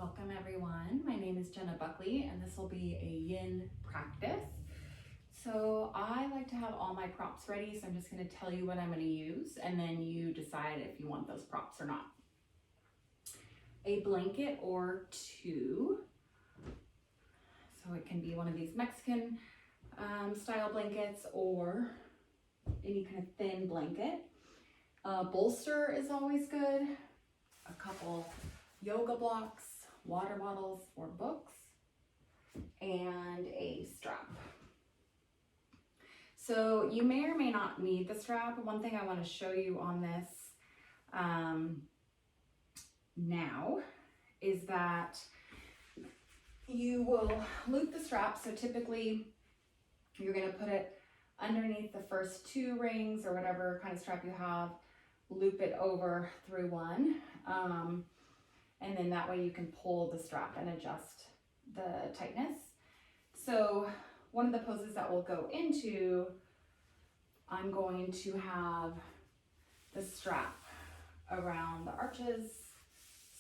Welcome everyone. My name is Jenna Buckley and this will be a yin practice. So I like to have all my props ready, so I'm just going to tell you what I'm going to use and then you decide if you want those props or not. A blanket or two. So it can be one of these Mexican style blankets or any kind of thin blanket. A bolster is always good. A couple yoga blocks, water bottles or books, and a strap. So you may or may not need the strap. One thing I want to show you on this now is that you will loop the strap. So typically you're going to put it underneath the first two rings or whatever kind of strap you have, loop it over through one. And then that way you can pull the strap and adjust the tightness. So one of the poses that we'll go into, I'm going to have the strap around the arches,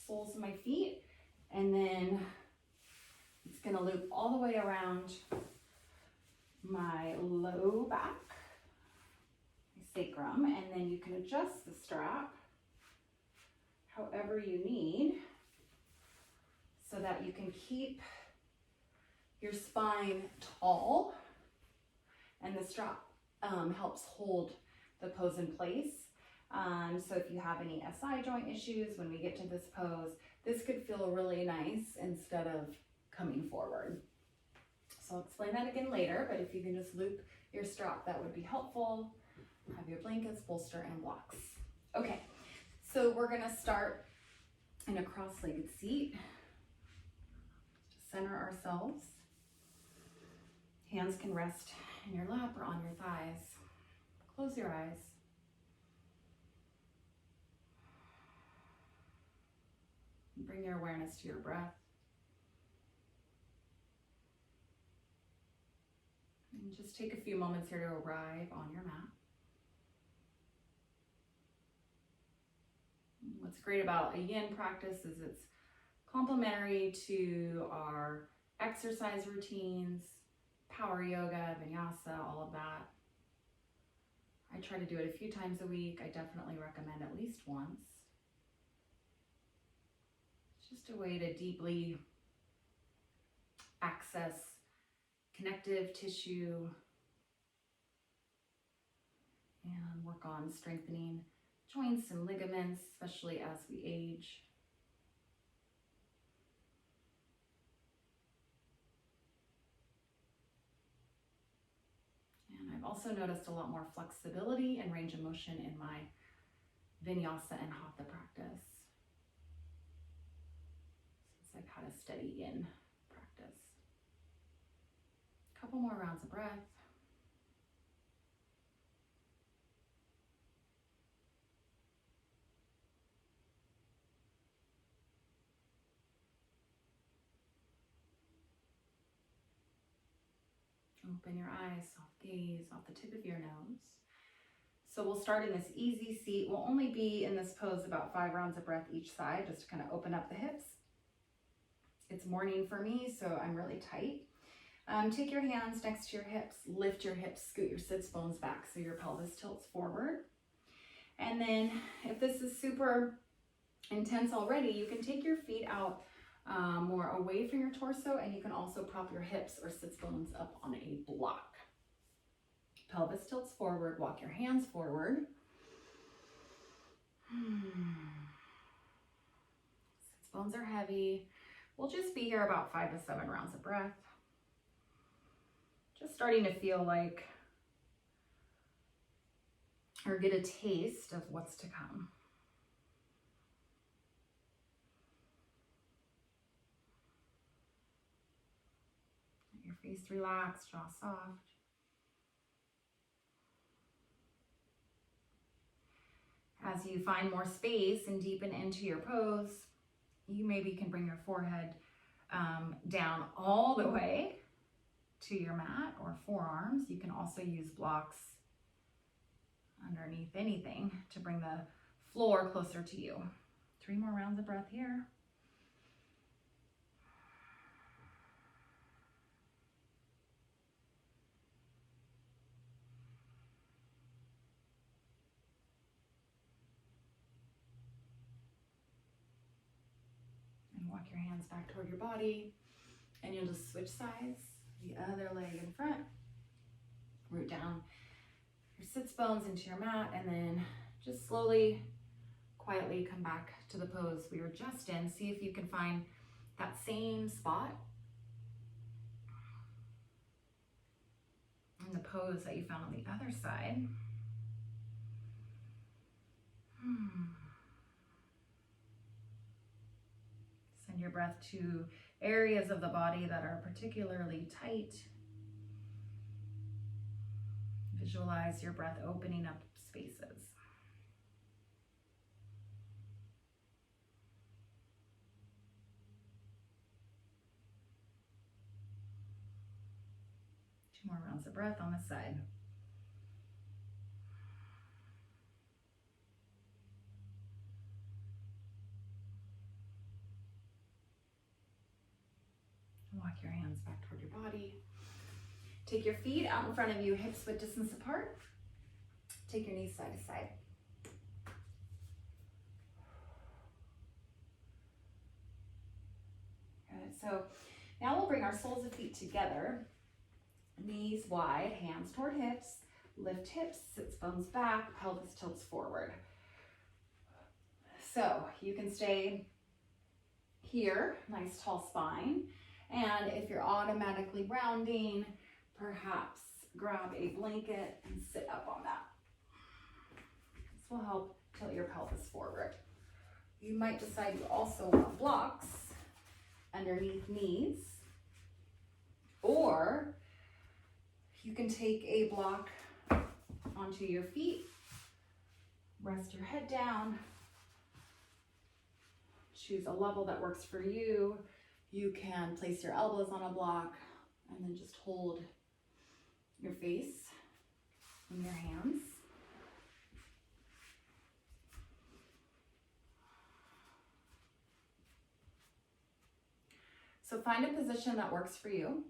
soles of my feet, and then it's going to loop all the way around my low back, my sacrum, and then you can adjust the strap however you need so that you can keep your spine tall, and the strap helps hold the pose in place. So if you have any SI joint issues when we get to this pose, this could feel really nice instead of coming forward. So I'll explain that again later, but if you can just loop your strap, that would be helpful. Have your blankets, bolster, and blocks. Okay, so we're gonna start in a cross-legged seat. Just center ourselves. Hands can rest in your lap or on your thighs. Close your eyes. Bring your awareness to your breath. And just take a few moments here to arrive on your mat. What's great about a yin practice is it's complementary to our exercise routines, power yoga, vinyasa, all of that. I try to do it a few times a week. I definitely recommend at least once. It's just a way to deeply access connective tissue and work on strengthening joints and ligaments, especially as we age. And I've also noticed a lot more flexibility and range of motion in my vinyasa and hatha practice since I've had a steady yin practice. A couple more rounds of breath. Open your eyes, soft gaze off the tip of your nose. So we'll start in this easy seat. We'll only be in this pose about 5 rounds of breath each side, just to kind of open up the hips. It's morning for me, so I'm really tight. Take your hands next to your hips, lift your hips, scoot your sits bones back so your pelvis tilts forward. And then if this is super intense already, you can take your feet out more away from your torso, and you can also prop your hips or sits bones up on a block. Pelvis tilts forward, walk your hands forward. Sits bones are heavy. We'll just be here about 5 to 7 rounds of breath. Just starting to feel like, or get a taste of what's to come. Your face relaxed, jaw soft. As you find more space and deepen into your pose, you maybe can bring your forehead down all the way to your mat or forearms. You can also use blocks underneath anything to bring the floor closer to you. 3 more rounds of breath here. Walk your hands back toward your body, and you'll just switch sides. The other leg in front. Root down your sits bones into your mat, and then just slowly, quietly come back to the pose we were just in. See if you can find that same spot in the pose that you found on the other side. Send your breath to areas of the body that are particularly tight. Visualize your breath opening up spaces. Two more rounds of breath on this side. Walk your hands back toward your body. Take your feet out in front of you, hips width distance apart. Take your knees side to side. Good. So now we'll bring our soles of feet together. Knees wide, hands toward hips. Lift hips, sits bones back, pelvis tilts forward. So you can stay here, nice tall spine. And if you're automatically rounding, perhaps grab a blanket and sit up on that. This will help tilt your pelvis forward. You might decide you also want blocks underneath knees, or you can take a block onto your feet, rest your head down, choose a level that works for you. You can place your elbows on a block and then just hold your face in your hands. So find a position that works for you.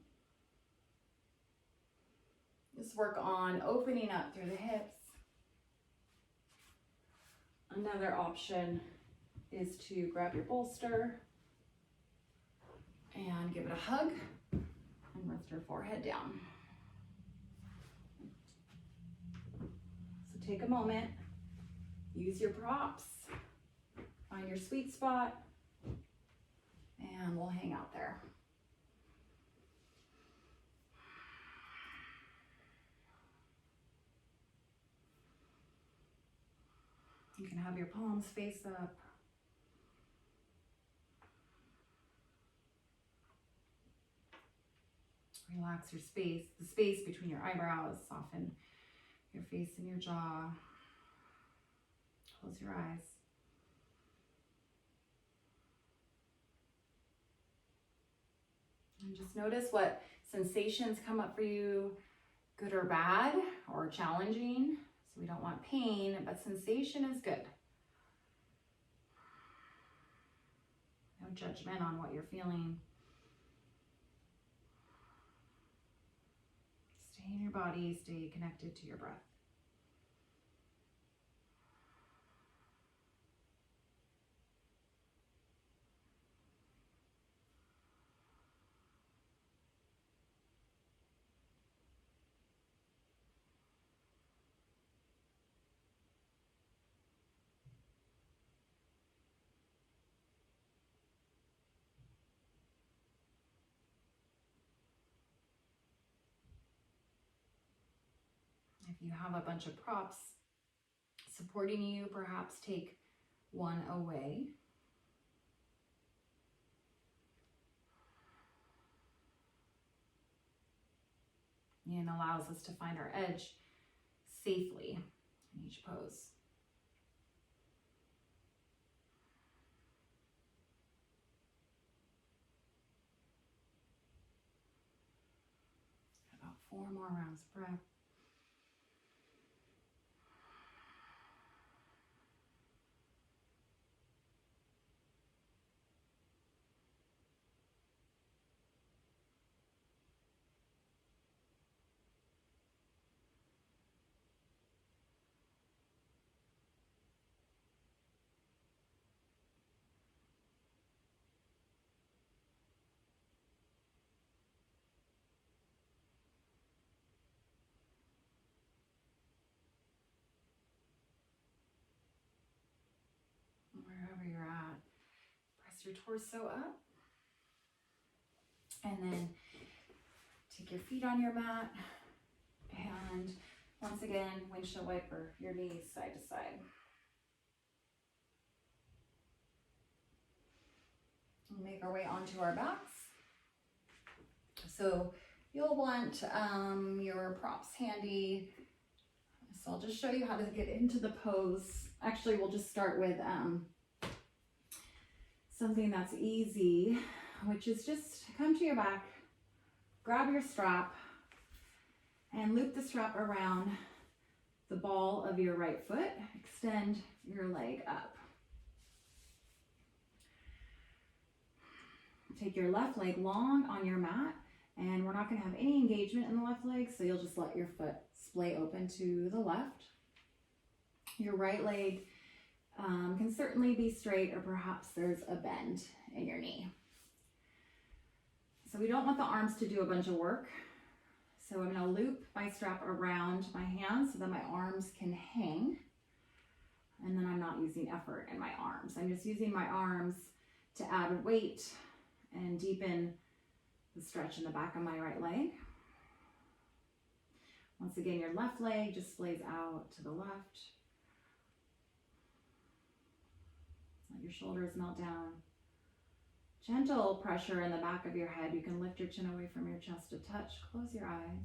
Just work on opening up through the hips. Another option is to grab your bolster and give it a hug and rest your forehead down. So take a moment, use your props, find your sweet spot, and we'll hang out there. You can have your palms face up. Relax your space, the space between your eyebrows. Soften your face and your jaw. Close your eyes. And just notice what sensations come up for you, good or bad or challenging. So we don't want pain, but sensation is good. No judgment on what you're feeling. Stay in your body, stay connected to your breath. If you have a bunch of props supporting you, perhaps take one away. And allows us to find our edge safely in each pose. About 4 more rounds of breath. your torso up. And then take your feet on your mat. And once again, windshield wiper your knees side to side. We'll make our way onto our backs. So you'll want your props handy. So I'll just show you how to get into the pose. Actually, we'll just start with something that's easy, which is just come to your back, grab your strap, and loop the strap around the ball of your right foot. Extend your leg up. Take your left leg long on your mat, and we're not going to have any engagement in the left leg, so you'll just let your foot splay open to the left. Your right leg can certainly be straight, or perhaps there's a bend in your knee. So we don't want the arms to do a bunch of work. So I'm going to loop my strap around my hands so that my arms can hang. And then I'm not using effort in my arms. I'm just using my arms to add weight and deepen the stretch in the back of my right leg. Once again, your left leg just splays out to the left. Let your shoulders melt down. Gentle pressure in the back of your head. You can lift your chin away from your chest a touch. Close your eyes.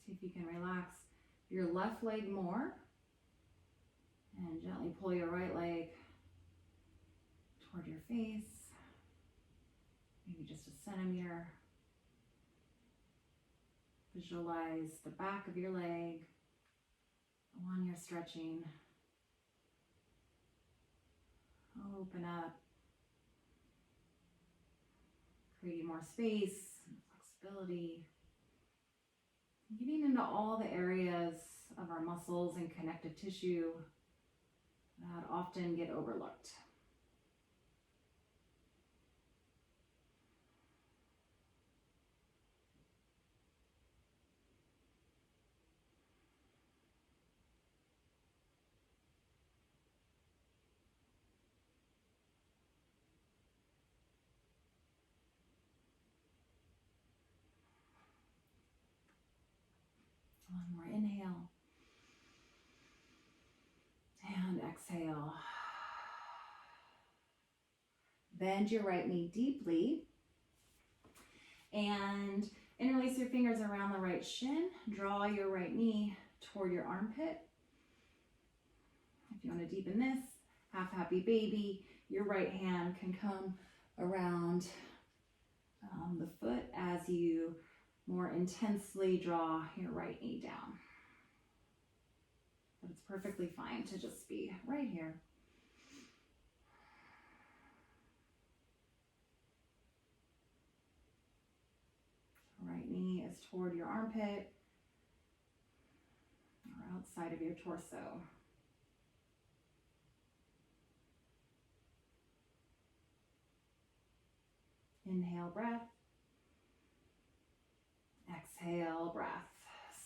See if you can relax your left leg more and gently pull your right leg toward your face, maybe just a centimeter. Visualize the back of your leg, the one you're stretching. Open up, creating more space and flexibility. Getting into all the areas of our muscles and connective tissue that often get overlooked. One more inhale and exhale. Bend your right knee deeply and interlace your fingers around the right shin. Draw your right knee toward your armpit. If you want to deepen this, half happy baby, your right hand can come around the foot as you more intensely draw your right knee down. But it's perfectly fine to just be right here. Right knee is toward your armpit or outside of your torso. Inhale, breath. Exhale, breath.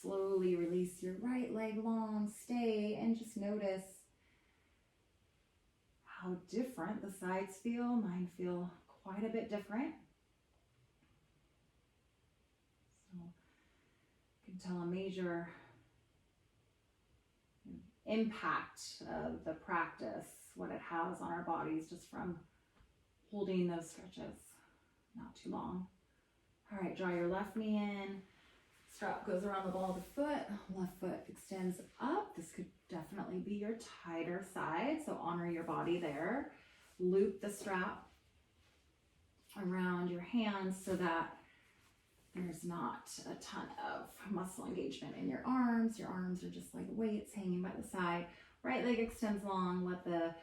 Slowly release your right leg long, stay, and just notice how different the sides feel. Mine feel quite a bit different. So you can tell a major impact of the practice, what it has on our bodies just from holding those stretches not too long. All right, draw your left knee in. Strap goes around the ball of the foot. Left foot extends up. This could definitely be your tighter side, so honor your body there. Loop the strap around your hands so that there's not a ton of muscle engagement in your arms. Your arms are just like weights hanging by the side. Right leg extends long. Let the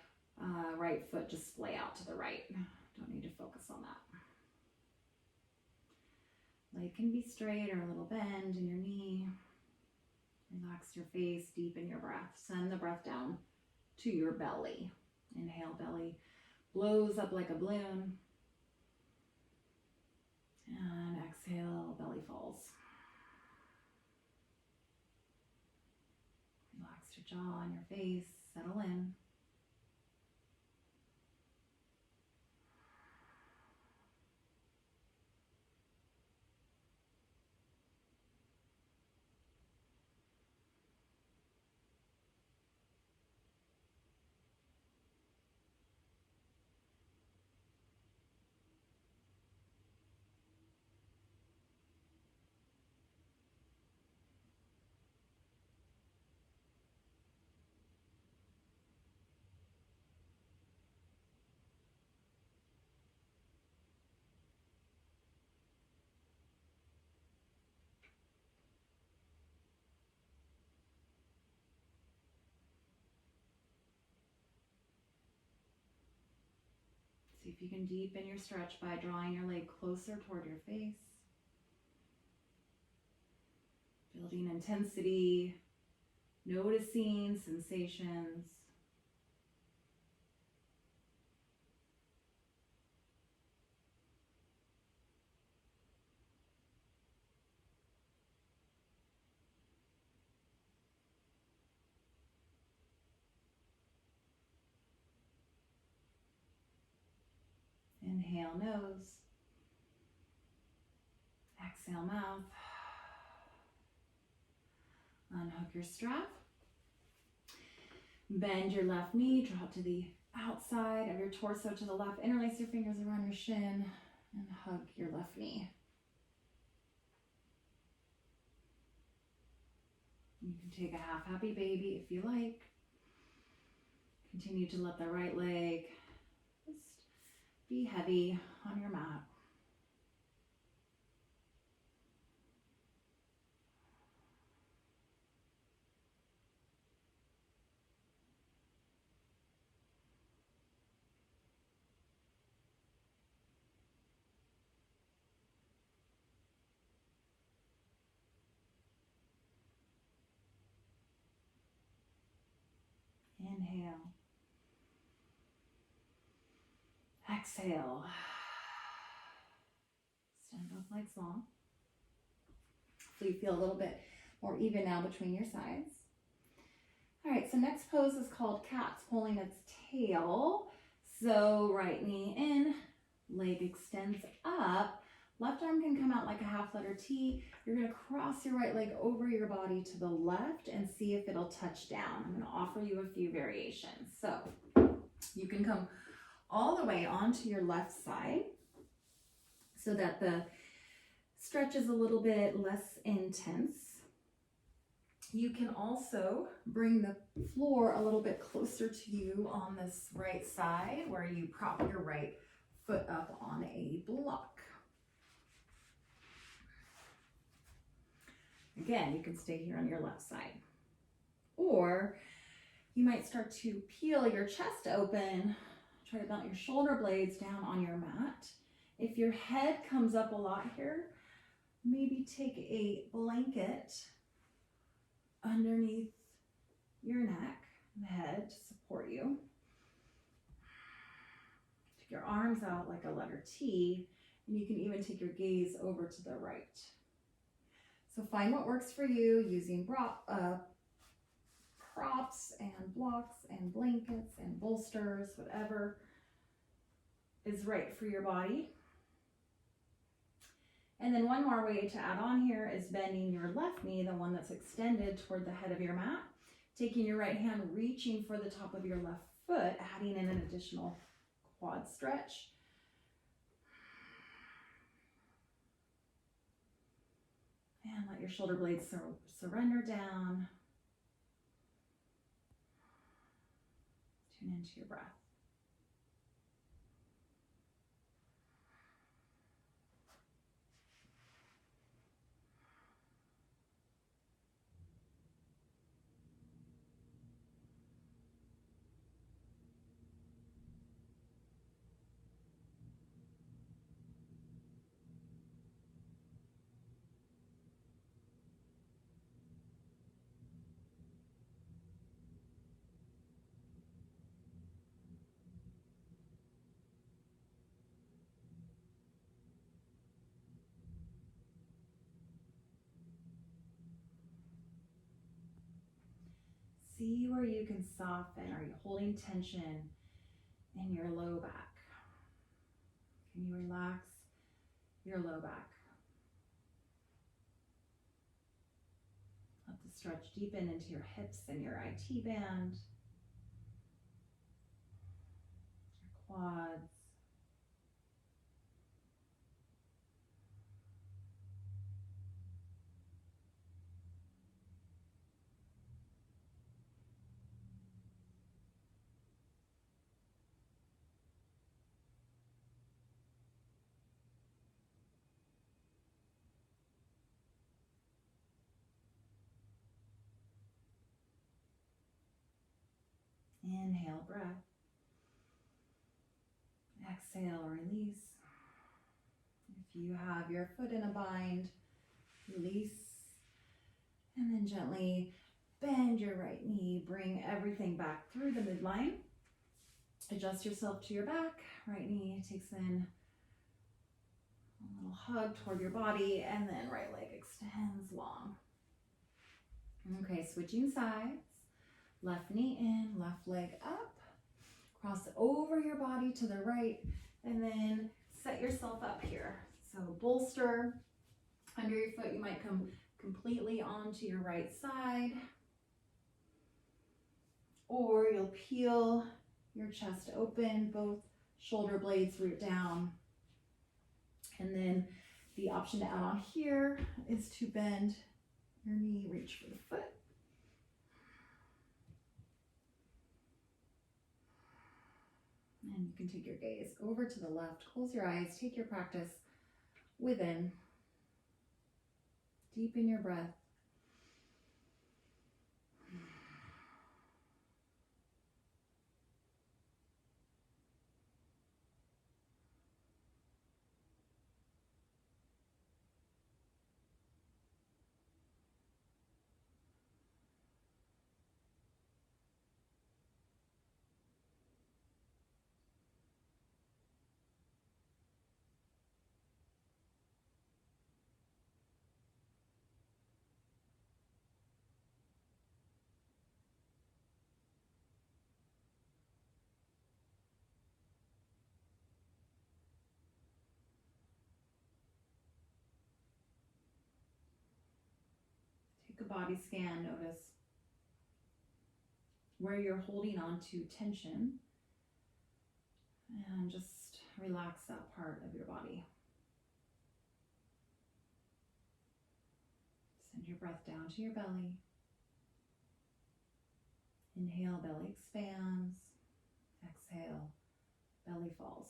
right foot just splay out to the right. Don't need to focus on that. Leg can be straight or a little bend in your knee. Relax your face, deepen your breath. Send the breath down to your belly. Inhale, belly blows up like a balloon. And exhale, belly falls. Relax your jaw and your face, settle in. See if you can deepen your stretch by drawing your leg closer toward your face. Building intensity, noticing sensations. Inhale, nose. Exhale, mouth. Unhook your strap. Bend your left knee, draw it to the outside of your torso to the left. Interlace your fingers around your shin and hug your left knee. You can take a half happy baby if you like. Continue to let the right leg just be heavy on your mat. Inhale. Exhale. Stand both legs long. So you feel a little bit more even now between your sides. All right, so next pose is called cat's pulling its tail. So right knee in, leg extends up. Left arm can come out like a half letter T. You're gonna cross your right leg over your body to the left and see if it'll touch down. I'm gonna offer you a few variations. So you can come all the way onto your left side so that the stretch is a little bit less intense. You can also bring the floor a little bit closer to you on this right side where you prop your right foot up on a block. Again, you can stay here on your left side. Or you might start to peel your chest open. Try to mount your shoulder blades down on your mat. If your head comes up a lot here, maybe take a blanket underneath your neck and head to support you. Take your arms out like a letter T, and you can even take your gaze over to the right. So find what works for you using props and blocks and blankets and bolsters, whatever is right for your body. And then one more way to add on here is bending your left knee, the one that's extended toward the head of your mat, taking your right hand, reaching for the top of your left foot, adding in an additional quad stretch. And let your shoulder blades surrender down. Tune into your breath. see where you can soften. Are you holding tension in your low back? Can you relax your low back? Let the stretch deepen into your hips and your IT band, your quads. Inhale, breath. Exhale, release. If you have your foot in a bind, release. And then gently bend your right knee. Bring everything back through the midline. Adjust yourself to your back. Right knee takes in a little hug toward your body, and then right leg extends long. Okay, switching sides. Left knee in, left leg up. Cross over your body to the right, and then set yourself up here. So bolster under your foot. You might come completely onto your right side, or you'll peel your chest open, both shoulder blades root down. And then the option to add on here is to bend your knee, reach for the foot. And you can take your gaze over to the left, close your eyes, take your practice within. Deepen your breath. Take a body scan, notice where you're holding on to tension, and just relax that part of your body. Send your breath down to your belly. Inhale, belly expands. Exhale, belly falls.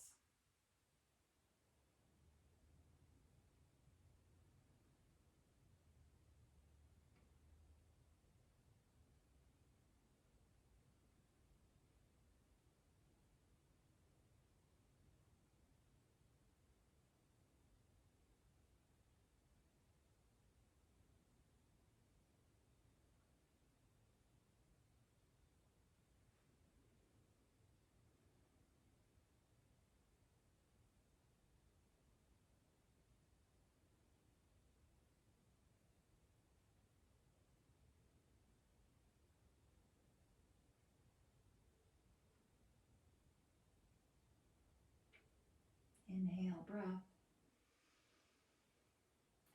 Inhale, breath.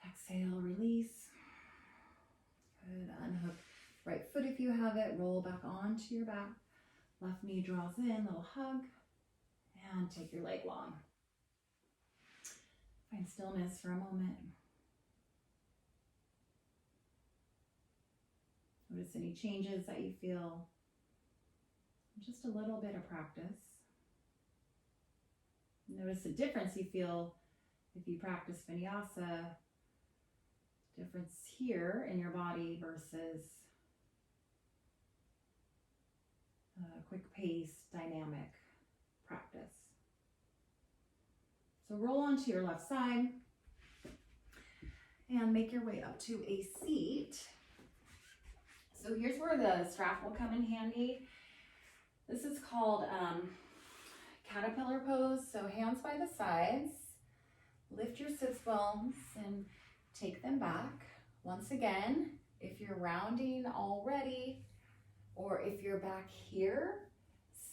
Exhale, release. Good. Unhook right foot if you have it. Roll back onto your back. Left knee draws in, little hug. And take your leg long. Find stillness for a moment. Notice any changes that you feel. Just a little bit of practice. Notice the difference you feel if you practice vinyasa. Difference here in your body versus a quick pace, dynamic practice. So roll onto your left side and make your way up to a seat. So here's where the strap will come in handy. This is called caterpillar pose. So hands by the sides, lift your sits bones and take them back. Once again, if you're rounding already, Or if you're back here,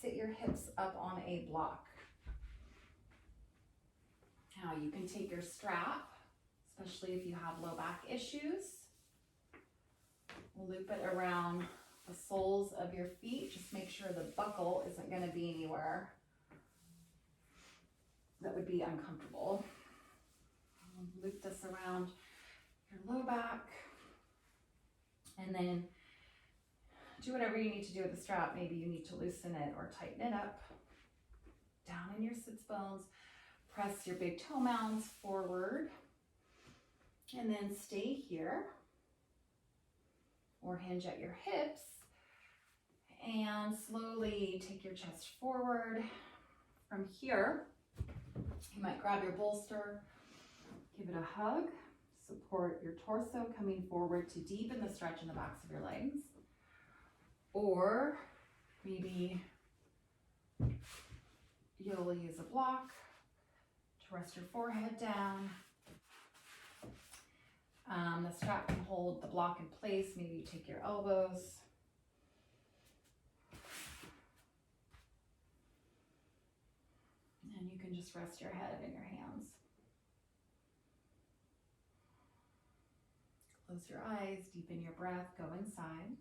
sit your hips up on a block. Now you can take your strap, especially if you have low back issues. Loop it around the soles of your feet. Just make sure the buckle isn't going to be anywhere that would be uncomfortable. Loop this around your low back, and then do whatever you need to do with the strap. Maybe you need to loosen it or tighten it up. Down in your sits bones, press your big toe mounds forward, and then stay here or hinge at your hips, and slowly take your chest forward. From here, you might grab your bolster, give it a hug, support your torso coming forward to deepen the stretch in the backs of your legs. Or maybe you'll use a block to rest your forehead down. The strap can hold the block in place. Maybe you take your elbows. And you can just rest your head in your hands. Close your eyes, deepen your breath, go inside.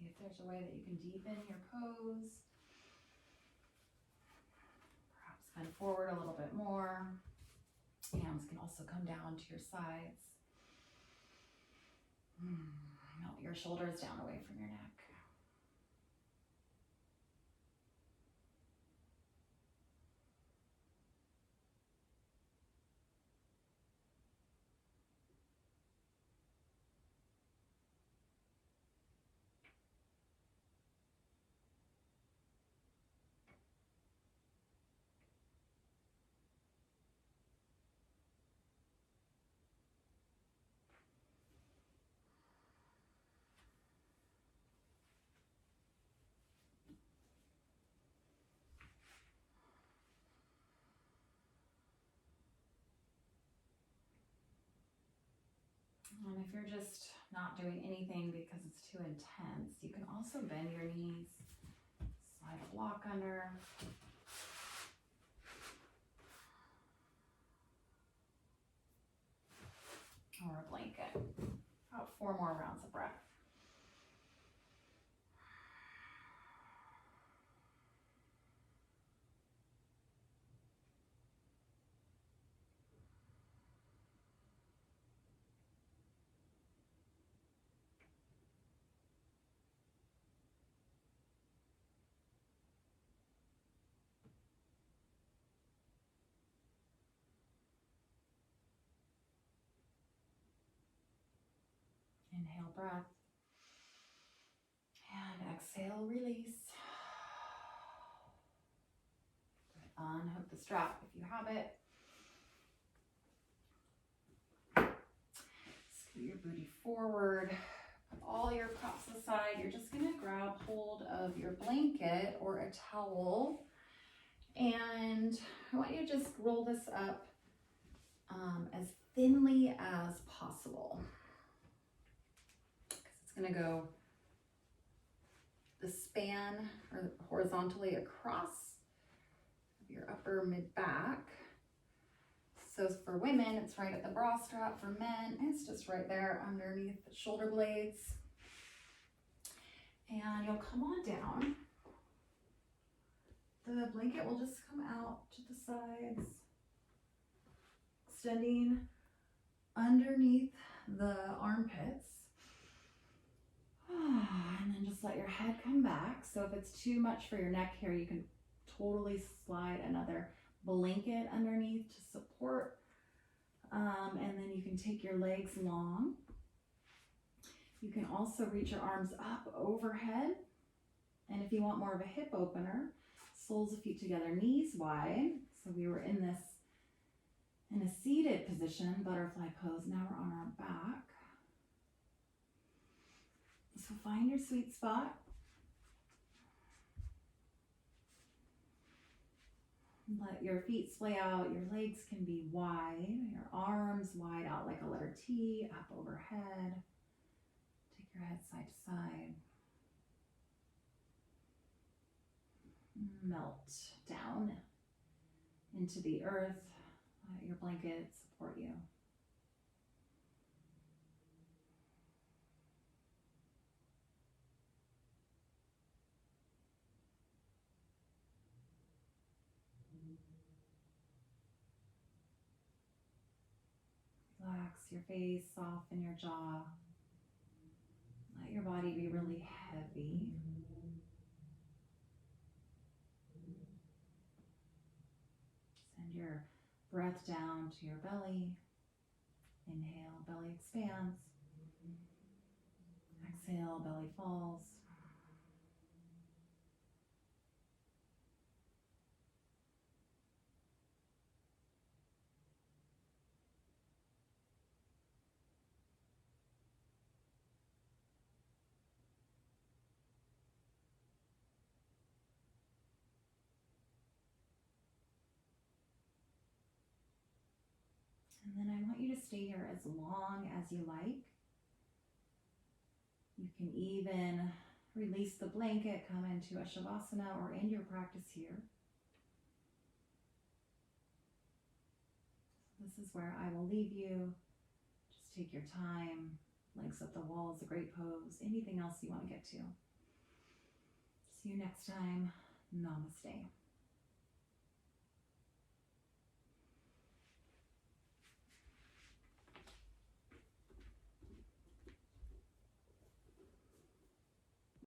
See if there's a way that you can deepen your pose. Perhaps bend forward a little bit more. Hands can also come down to your sides. Melt your shoulders down away from your neck. And if you're just not doing anything because it's too intense, you can also bend your knees, slide a block under. Or a blanket. About 4 more rounds of breath. Inhale, breath. And exhale, release. Unhook the strap if you have it. Scoot your booty forward. Put all your props aside. You're just going to grab hold of your blanket or a towel. And I want you to just roll this up as thinly as possible. Because it's going to go the span or horizontally across your upper mid back. So for women, it's right at the bra strap. For men, it's just right there underneath the shoulder blades. And you'll come on down the blanket will just come out to the sides, extending underneath the armpits. And then just let your head come back. So if it's too much for your neck here, you can totally slide another blanket underneath to support. And then you can take your legs long. You can also reach your arms up overhead. And if you want more of a hip opener, soles of feet together, knees wide. So we were in a seated position, butterfly pose. Now we're on our back. So find your sweet spot. Let your feet splay out. Your legs can be wide. Your arms wide out like a letter T, up overhead. Take your head side to side. Melt down into the earth. Let your blanket support you. Relax your face, soften your jaw. Let your body be really heavy. Send your breath down to your belly. Inhale, belly expands. Exhale, belly falls. And then I want you to stay here as long as you like. You can even release the blanket, come into a shavasana or end your practice here. This is where I will leave you. Just take your time. Legs up the wall is a great pose. Anything else you want to get to. See you next time. Namaste.